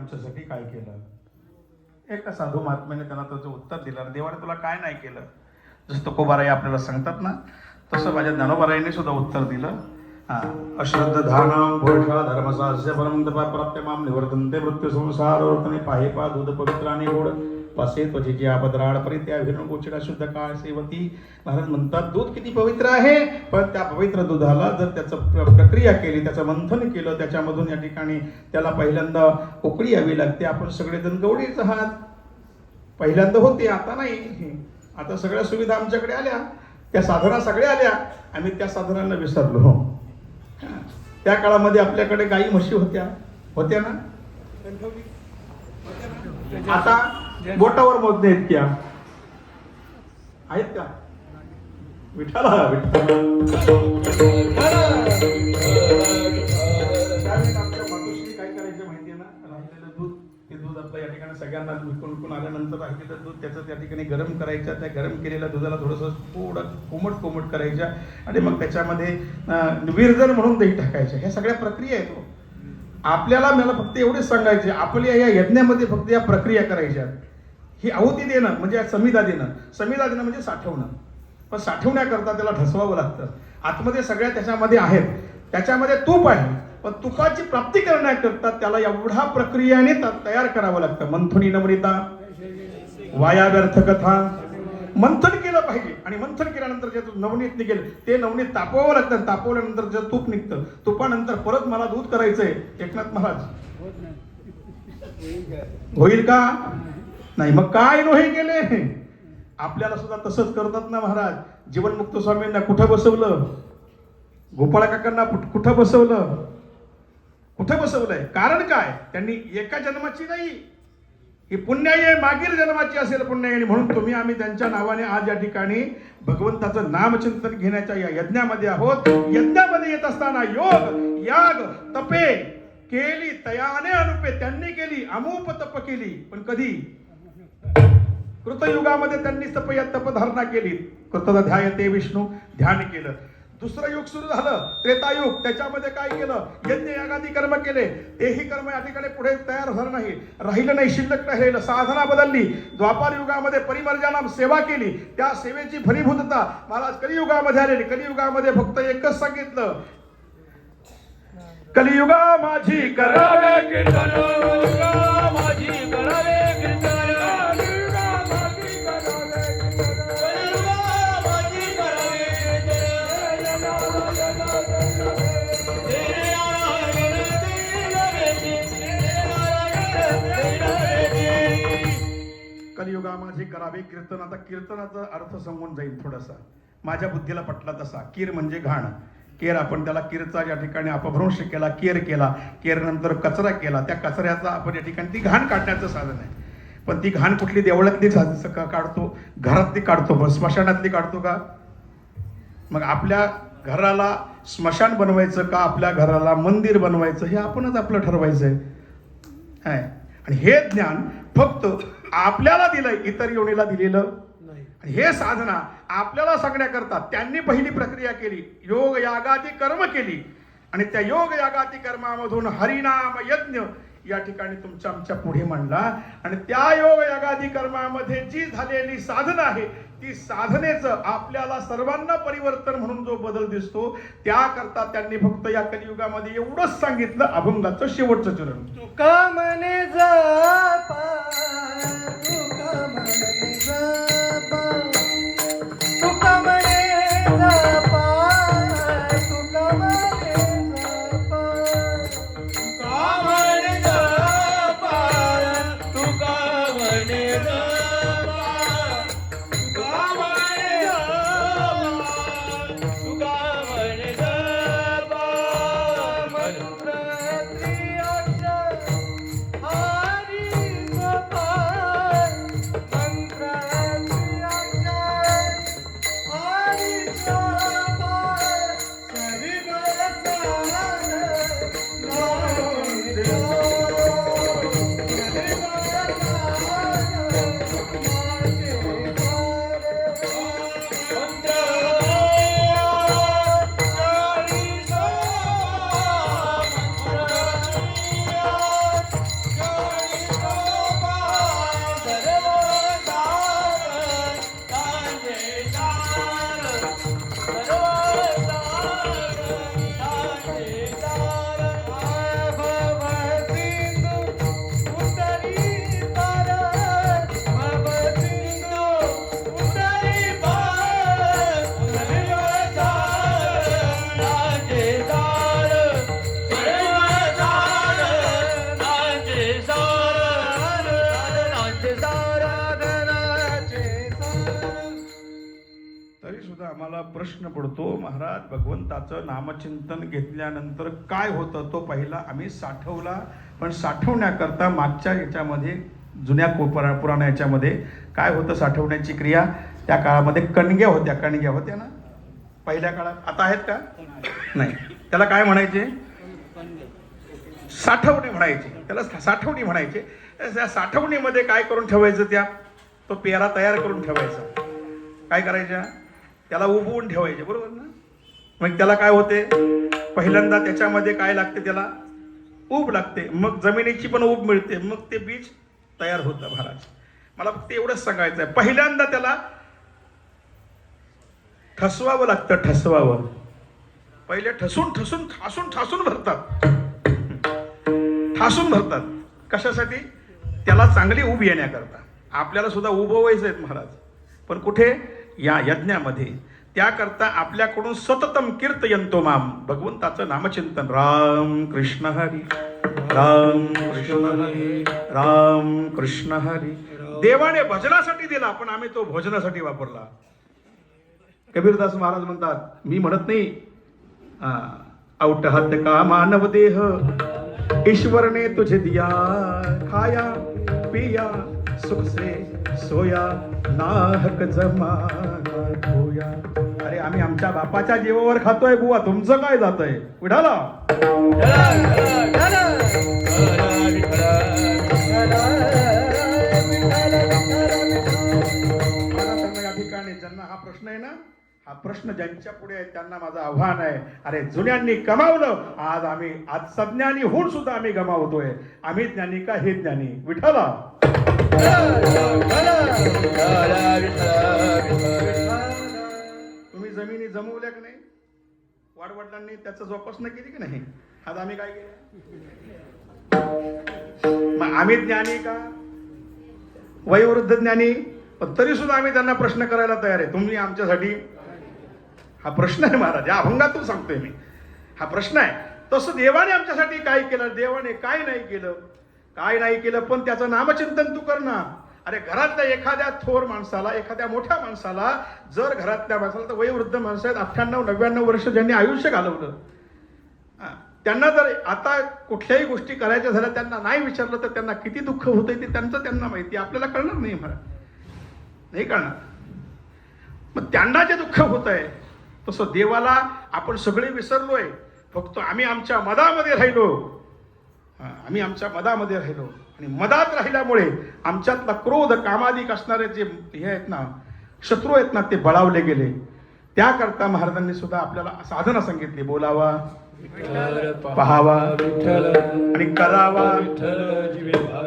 आमच्यासाठी काय केलं. एका साधू महात्म्याने त्याला त्याचं उत्तर दिलं, देवाने तुला काय नाही केलं. जसं तुकोबाराय आपल्याला सांगतात ना, तसं माझ्या ज्ञानोबारायांनी सुद्धा उत्तर दिलं. अश्रद्धानां पुरुषा धर्मसास्य परम तपा प्राप्यमाम निवर्तन्ते मृत्यू संसार वर्तने पाहेपा दूध पवित्राने गोड पासे त्वचेची आपद्राड परित्या विरण गोचिडा शुद्ध काळ सेवती. महाराज म्हणतात दूध किती पवित्र आहे, पण त्या पवित्र दुधाला जर त्याचं प्रक्रिया केली, त्याचं मंथन केलं, त्याच्यामधून या ठिकाणी त्याला पहिल्यांदा उकळी यावी लागते. आपण सगळेजण गवळीच आहात, पहिल्यांदा होते, आता नाही. आता सगळ्या सुविधा आमच्याकडे आल्या, त्या साधना सगळ्या आल्या, आम्ही त्या साधनांना विसरलो. त्या काळामध्ये आपल्याकडे गाई म्हशी होत्या ना, आता बोटावर मोजणे इतक्या आहेत का. विठाला आमच्या मातोश्री काय करायचं माहितीये ना, राहिलेलं दूध, ते दूध आपलं या ठिकाणी सगळ्यांना विकून आल्यानंतर राहिलेलं दूध त्याचं त्या ठिकाणी गरम करायचं. त्या गरम केलेल्या दुधाला थोडं कोमट करायच्या आणि मग त्याच्यामध्ये विरजन म्हणून दही टाकायचं. ह्या सगळ्या प्रक्रिया आहेत. आपल्याला मला फक्त एवढेच सांगायचे, आपल्या या यज्ञामध्ये फक्त या प्रक्रिया करायच्या. ही आहुती देणं म्हणजे समिधा देणं म्हणजे साठवणं. पण साठवण्याकरता त्याला ढसवावं लागतं. आतमध्ये सगळ्या त्याच्यामध्ये आहेत, त्याच्यामध्ये तूप आहे, पण तुपाची प्राप्ती करण्याकरता त्याला एवढा प्रक्रियाने तयार करावं लागतं. मंथुनी नम्रिता वाया व्यर्थ कथा. मंथन केलं पाहिजे आणि मंथन केल्यानंतर जे नवनीत निघेल ते नवनीत तापवावं लागतं. तापवल्यानंतर जे तूप निघतं, तुपानंतर परत मला दूध करायचंय. एकनाथ महाराज होईल का नाही, मग काय नोहे केले. आपल्याला सुद्धा तसंच करतात ना महाराज. जीवनमुक्त स्वामींना कुठं बसवलं, गोपाळ काकांना कुठं बसवलंय. कारण काय, त्यांनी एका जन्माची नाही, ही पुण्याई मागील जन्माची असेल पुण्याई. म्हणून तुम्ही आम्ही त्यांच्या नावाने आज या ठिकाणी भगवंताचं नामचिंतन घेण्याच्या या यज्ञामध्ये आहोत. यज्ञामध्ये येत असताना योग याग तपे केली तयाने अनुपे. त्यांनी केली अमूप तप केली, पण कधी कृतयुगामध्ये त्यांनी तपधारणा केली. कृतदा ध्यायते विष्णू, ध्यान केलं. दुसरं युग सुरू झालं त्रेतायुग. त्याच्यामध्ये काय केलं, यज्ञ यागादी कर्म केले. तेही कर्म या ठिकाणी पुढे तयार झालं नाही, राहिलं नाही, शिल्लक राहिलं. साधना बदलली. द्वापार युगामध्ये परिमर्जना सेवा केली, त्या सेवेची फलीभूतता महाराज कलियुगामध्ये आलेली. कलियुगामध्ये फक्त एकच सांगितलं, कलियुगा माझी करावे कीर्तन, माझी करावे कीर्तन. कलियुगा माझे करावे कीर्तन. आता कीर्तनाचा अर्थ समजून जाईल थोडासा, माझ्या बुद्धीला पटला तसा. कीर म्हणजे घाण. केर, आपण त्याला कीरचा या ठिकाणी अपभ्रंश केला, केर केला, केर नंतर कचरा केला. त्या कचऱ्याचा आपण या ठिकाणी ती घाण काढण्याचं साधन आहे. पण ती घाण कुठली देवळातली काढतो, घरातली काढतो, पण स्मशानातली काढतो का. मग आपल्या घराला स्मशान बनवायचं का आपल्या घराला मंदिर बनवायचं, हे आपणच आपलं ठरवायचं आहे. आणि हे ज्ञान फक्त आपल्याला दिलंय, इतर योनीला दिलेलं नाही. हे साधना आपल्याला सांगण्याकरता त्यांनी पहिली प्रक्रिया केली, योग यागादी कर्म केली. आणि त्या योग यागादी कर्मामधून हरिनाम यज्ञ या ठिकाणी तुमच्या आमच्या पुढे मांडला. आणि त्या योग यागादी कर्मामध्ये जी झालेली साधना आहे, ती साधनेचं आपल्याला सर्वांना परिवर्तन म्हणून जो बदल दिसतो, त्याकरता त्यांनी फक्त या कलियुगामध्ये एवढंच सांगितलं, अभंगाचं शेवटचं चरण. तुका म्हणे जपा, तुका म्हणे जपा, तुका म्हणे जपा, तुका म्हणे जपा, तुका म्हणे जपा, तुका म्हणे जपा, तुका म्हणे जपा, तुका म्हणे जपा. मंत्र त्रिअक्षर हरी जपा. मला प्रश्न पडतो महाराज, भगवंताचं नामचिंतन घेतल्यानंतर काय होतं तो पहिला आम्ही साठवला, पण साठवण्याकरता मागच्या याच्यामध्ये जुन्या पुराण्या याच्यामध्ये काय होतं साठवण्याची क्रिया? त्या काळामध्ये कणग्या होत्या ना पहिल्या काळात, आता आहेत का? नाही. त्याला काय म्हणायचे? साठवणे म्हणायचे, त्याला साठवणी म्हणायचे. त्या साठवणीमध्ये काय करून ठेवायचं? तो पेरा तयार करून ठेवायचा. काय करायच्या? त्याला उबवून ठेवायचे, बरोबर ना? मग त्याला काय होते? पहिल्यांदा त्याच्यामध्ये काय लागते? त्याला ऊब लागते, मग जमिनीची पण ऊब मिळते, मग ते बीज तयार होतं. महाराज मला फक्त एवढंच सांगायचं आहे, पहिल्यांदा त्याला ठसवावं लागतं. ठसवावं पहिले ठासून भरतात. कशासाठी? त्याला चांगली ऊब येण्याकरता. आपल्याला सुद्धा उभवायचं आहेत महाराज, पण कुठे? या यज्ञामध्ये. त्याकरता आपल्याकडून सततम कीर्तयंतो माम, भगवंताचं नामचिंतन. राम कृष्ण हरी, राम कृष्ण हरी, राम कृष्ण हरी. देवाने भजनासाठी दिला, पण आम्ही तो भोजनासाठी वापरला. कबीरदास महाराज म्हणतात, मी म्हणत नाही औट हात का मानव देह, ईश्वर ने तुझे दिया, खाया पिया सुख से सोया, नाहक जमाना खोया. अरे आम्ही आमच्या बापाच्या जीवावर खातोय बुवा, तुमचं काय जातंय? विठाला या ठिकाणी ज्यांना हा प्रश्न आहे ना, हा प्रश्न ज्यांच्या पुढे आहे त्यांना माझं आव्हान आहे. अरे जुन्यांनी कमावलं, आज सज्ञानी होऊन सुद्धा आम्ही गमावतोय. आम्ही ज्ञानी का हे ज्ञानी? विठाला तुम्ही जमिनी जमवल्या की नाही? वाडवडिलांनी त्याचं जोपासना केली की नाही? आज आम्ही काय केलं? मग आम्ही ज्ञानी का? वयोवृद्ध ज्ञानी, पण तरी सुद्धा आम्ही त्यांना प्रश्न करायला तयार आहे. तुम्ही आमच्यासाठी, हा प्रश्न आहे महाराज, या अभंगातून सांगतोय मी, हा प्रश्न आहे. तसं देवाने आमच्यासाठी काय केलं? देवाने काय नाही केलं, पण त्याचं नामचिंतन तू कर ना. अरे घरातल्या एखाद्या थोर माणसाला, एखाद्या मोठ्या माणसाला, जर घरातल्या माणसाला, तर वयोवृद्ध माणसं आहेत 98-99 वर्ष ज्यांनी आयुष्य घालवलं, त्यांना जर आता कुठल्याही गोष्टी करायच्या झाल्या, त्यांना नाही विचारलं तर त्यांना किती दुःख होतंय ते त्यांना माहिती. आपल्याला कळणार नाही महाराज, नाही कळणार. मग त्यांना जे दुःख होत आहे, तसं देवाला आपण सगळे विसरलोय. फक्त आम्ही आमच्या मदामध्ये राहिलो. आणि मदात राहिल्यामुळे आमच्यातला क्रोध, कामाधिक असणारे जे हे आहेत ना, शत्रू आहेत ना, ते बळावले गेले. त्याकरता महाराजांनी सुद्धा आपल्याला साधना सांगितली. बोलावा, पहावा आणि करावा.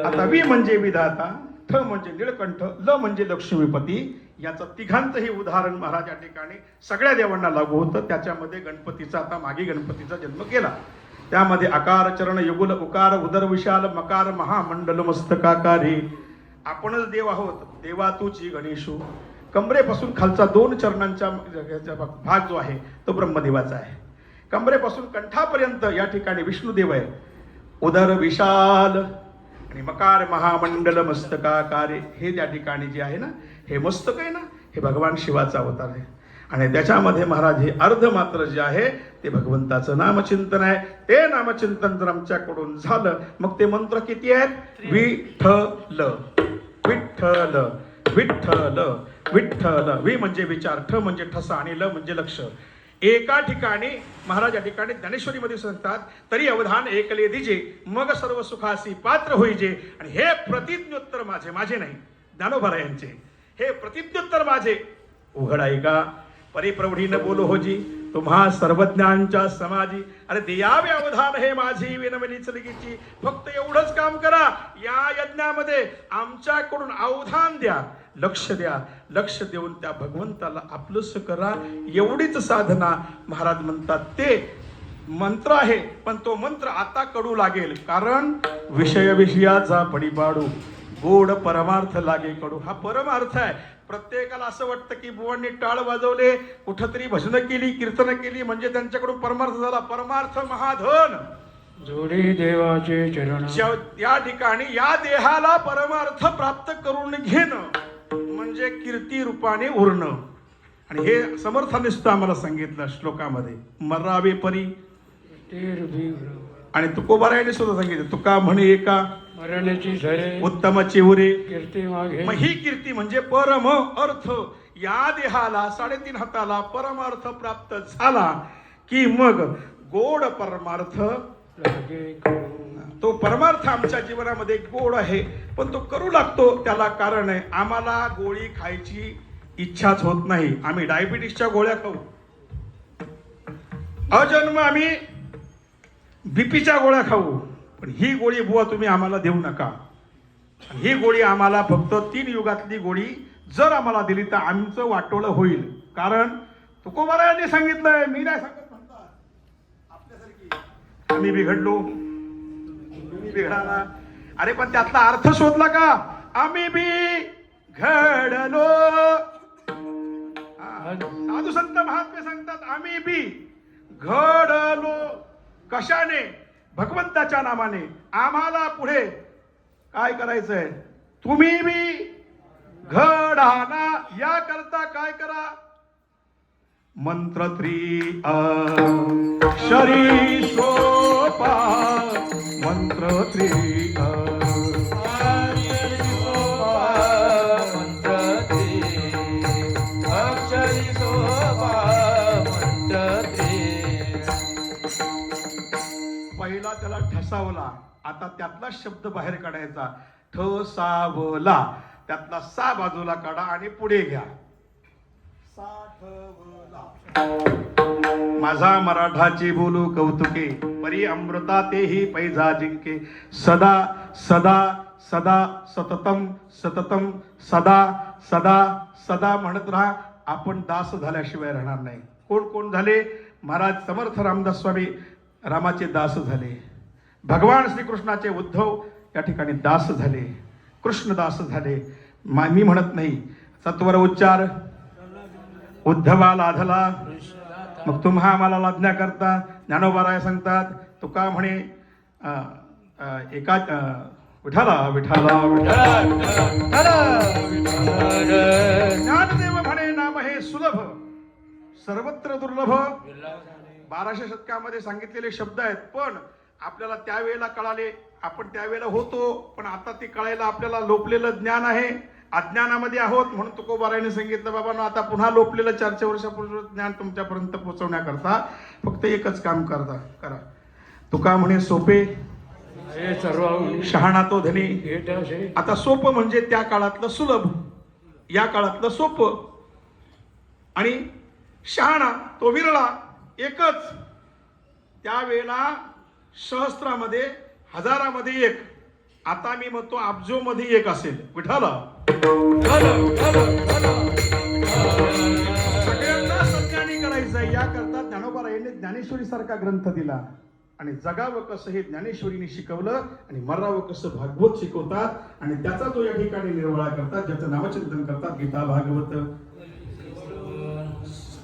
आता वि म्हणजे विधाता, ठ म्हणजे निळकंठ, ल म्हणजे लक्ष्मीपती. याचं तिघांचंही उदाहरण महाराज या ठिकाणी सगळ्या देवांना लागू होतं. त्याच्यामध्ये गणपतीचा, आता मागे गणपतीचा जन्म केला. त्यामध्ये आकार, चरण, युगुल, उकार, उदर विशाल, मकार, महामंडल, मस्तकाकारी. आपणच देव आहोत. देवा तूची गणेशू. कमरेपासून खालचा 2 चरणांचा भाग जो आहे तो ब्रह्मदेवाचा आहे. कमरेपासून कंठापर्यंत या ठिकाणी विष्णुदेव आहे. उदर विशाल आणि मकार, महामंडल, मस्तकाकारी. हे त्या ठिकाणी जे आहे ना, हे मस्तक आहे ना, हे भगवान शिवाचा अवतार आहे. आणि त्याच्यामध्ये महाराज हे अर्ध मात्र जे आहे ते भगवंताचं नामचिंतन आहे. ते नामचिंतन जर आमच्याकडून झालं, मग ते मंत्र किती आहेत? विठ्ठल, विठ्ठल, विठ्ठल, विठ्ठल. वि म्हणजे विचार, ठ म्हणजे ठसा आणि ल म्हणजे लक्ष. एका ठिकाणी महाराज या ठिकाणी ज्ञानेश्वरीमध्ये सांगतात, तरी अवधान एकले दिजे, मग सर्व सुखासी पात्र होईजे. आणि हे प्रतिज्ञोत्तर माझे नाही, ज्ञानोबा यांचे, हे प्रतिज्ञोत्तर माझे. उघड ऐका, परिप्रौढीनं बोलो होजी, तुम्हा सर्वज्ञांच्या समाजी. अरे द्यावे अवधान हे माझी विनवलीच लगीची. फक्त एवढंच काम करा, या यज्ञामध्ये आमच्याकडून अवधान द्या, लक्ष द्या. लक्ष देऊन त्या भगवंताला आपलंसं करा. एवढीच साधना. महाराज म्हणतात ते मंत्र आहे, पण तो मंत्र आता कडू लागेल, कारण विषयाचा पडीपाडू, गोड परमार्थ लागे कडू. हा परमार्थ आहे. प्रत्येकाला असं वाटतं की बुवांनी टाळ वाजवले, कुठंतरी भजनं केली, कीर्तन केली, म्हणजे त्यांच्याकडून परमार्थ झाला. परमार्थ महाधन, जोडी देवाचे चरण. त्या ठिकाणी या देहाला परमार्थ प्राप्त करून घेणं म्हणजे कीर्ती रूपाने उरणं. आणि हे समर्थाने सुद्धा आम्हाला सांगितलं श्लोकामध्ये, मरावे परी. आणि तुकोबारायाने सुद्धा सांगितलं, तुका म्हणे एका मरणाची झरे उत्तमाची उरे. कीर्ती मागे. मग ही कीर्ती म्हणजे परम अर्थ. या देहाला 3.5 हाताला परमार्थ प्राप्त झाला की मग गोड परमार्थ लागे करू. तो परमार्थ आमच्या जीवनामध्ये गोड आहे, पण तो करू लागतो. त्याला कारण आहे, आम्हाला गोळी खायची इच्छाच होत नाही. आम्ही डायबिटीसच्या गोळ्या खाऊ, अजन्म आम्ही बीपीच्या गोळ्या खाऊ, पण ही गोळी बुवा तुम्ही आम्हाला देऊ नका. ही गोळी आम्हाला फक्त 3 युगातली गोळी जर आम्हाला दिली तर आमचं वाटोळं होईल. कारण तुकोबारायांनी सांगितलंय, मी नाही सांगत म्हणतात आपल्यासारखी. आम्ही बिघडलो, तुम्ही बिघडाला. अरे पण त्यातला अर्थ शोधला का? आम्ही बिघडलो. साधू संत महात्मे सांगतात, आम्ही बिघडलो. कशाने? भगवंताच्या नामाने. आम्हाला पुढे काय करायचंय? तुम्ही बी घडाना. या करता काय करा? मंत्र शरी सोपा. मंत्र पहिला त्याला ठसावला, आता त्यातला शब्द बाहेर काढायचा. ठसावला, त्यातला सा बाजूला काढा आणि पुढे घ्या. साठवला. माझा मराठाची बोलू कौतुके, परी अमृता तेही पैजा जिंके. सदा सदा सदा सततम सततम सदा सदा सदा म्हणत राहा. आपण दास झाल्याशिवाय राहणार नाही. कोण कोण झाले? महाराज समर्थ रामदास स्वामी रामाचे दास झाले. भगवान श्रीकृष्णाचे उद्धव या ठिकाणी दास झाले, कृष्णदास झाले. मी म्हणत नाही, सत्वर उच्चार उद्धवा लाधला. मग तुम्हा आम्हाला लादण्या करता. ज्ञानोबाराय सांगतात, तुका म्हणे एका विठाला विठाला ज्ञानदेव म्हणे नाम हे सुलभ सर्वत्र दुर्लभ. 1200 शतकामध्ये सांगितलेले शब्द आहेत, पण आपल्याला त्यावेळेला कळाले. आपण त्यावेळेला होतो, पण आता ते कळायला आपल्याला लोपलेलं ज्ञान आहे. अज्ञानामध्ये आहोत, म्हणून तुकोबारायाने सांगितलं, बाबांनो आता पुन्हा लोपलेलं 400 वर्षापूर्वी ज्ञान तुमच्यापर्यंत पोहोचवण्याकरता फक्त एकच काम करा. तुका म्हणे सोपे हे सर्व शहाणा तो धनी. घेतासे. आता सोपं म्हणजे त्या काळातलं सुलभ, या काळातलं सोपं. आणि शहाणा तो विरळा. एकच. त्यावेळेला सहस्त्रामध्ये, हजारामध्ये एक. आता मी म्हणतो अब्जो मध्ये एक असेल. विठाला सगळ्यांना सज्ञानी करायचंय. याकरता ज्ञानोबारायांनी ज्ञानेश्वरी सारखा ग्रंथ दिला. आणि जगावं कसं हे ज्ञानेश्वरीने शिकवलं, आणि मरावं कसं भागवत शिकवतात. आणि त्याचा तो या ठिकाणी निर्वाळा करतात, ज्याचं नामचिंतन करतात. गीता भागवत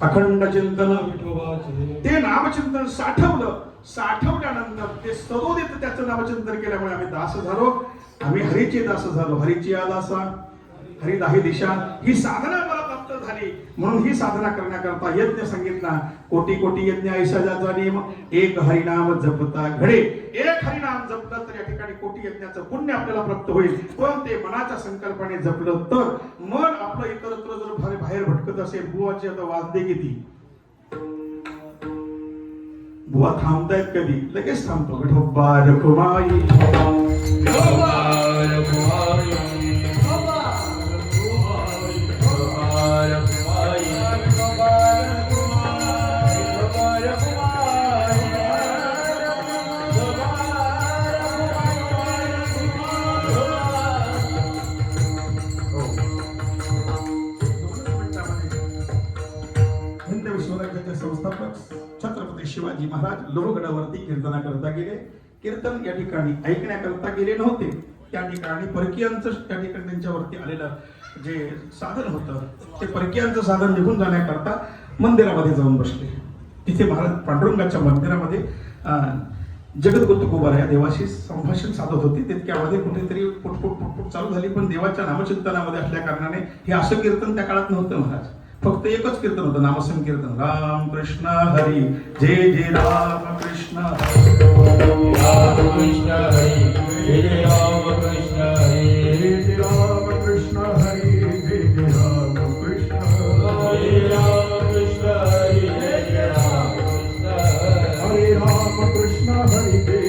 अखंड चिंतन. ते नामचिंतन साठवल्यानंतर ते सदोदित त्याचं नामचिंतन केल्यामुळे आम्ही दास झालो. आम्ही हरीचे दास झालो. हरीची दासा, हरिदाही दिशा. ही साधना मला प्राप्त झाली, म्हणून ही साधना करण्याकरता यज्ञ सांगितला. कोटी कोटी यज्ञ ऐसा ज्याचा नियम, एक हरिनाम जपता घडे. एक हरिनाम जपलं तर या ठिकाणी कोटी यज्ञाचं पुण्य आपल्याला प्राप्त होईल. पण ते मनाच्या संकल्पाने जपलं तर. मन आपलं इतरत्र जर बाहेर भटकत असेल, बुवाचे आता वाजले किती, बुवा थांबतायत कधी? लगेच थांबतो. विठोबा रखुमाई, संस्थापक छत्रपती शिवाजी महाराज लोहगडावरती कीर्तनाकरता गेले. कीर्तन या ठिकाणी ऐकण्याकरता गेले नव्हते. त्या ठिकाणी परकीयांचं त्या ठिकाणी त्यांच्यावरती आलेलं जे साधन होतं, ते परकीयांचं साधन निघून जाण्याकरता मंदिरामध्ये जाऊन बसले. तिथे महाराज पांडुरंगाच्या मंदिरामध्ये जगद्गुरु तुकोबाराय या देवाशी संभाषण साधत होते. तितक्यामध्ये कुठेतरी पुटपुट चालू झाली. पण देवाच्या नामचिंतनामध्ये असल्या कारणाने हे असं कीर्तन त्या काळात नव्हतं महाराज. फक्त एकच कीर्तन होतं, नामसंकीर्तन. राम कृष्ण हरी, जय जय राम कृष्ण राम कृष्ण हरी, जय जय राम कृष्ण हरी, जय जय राम कृष्ण हरी, जय जय राम कृष्ण हरे राम कृष्ण हरी, जय जय राम कृष्ण हरी. हरे राम कृष्ण हरी, जय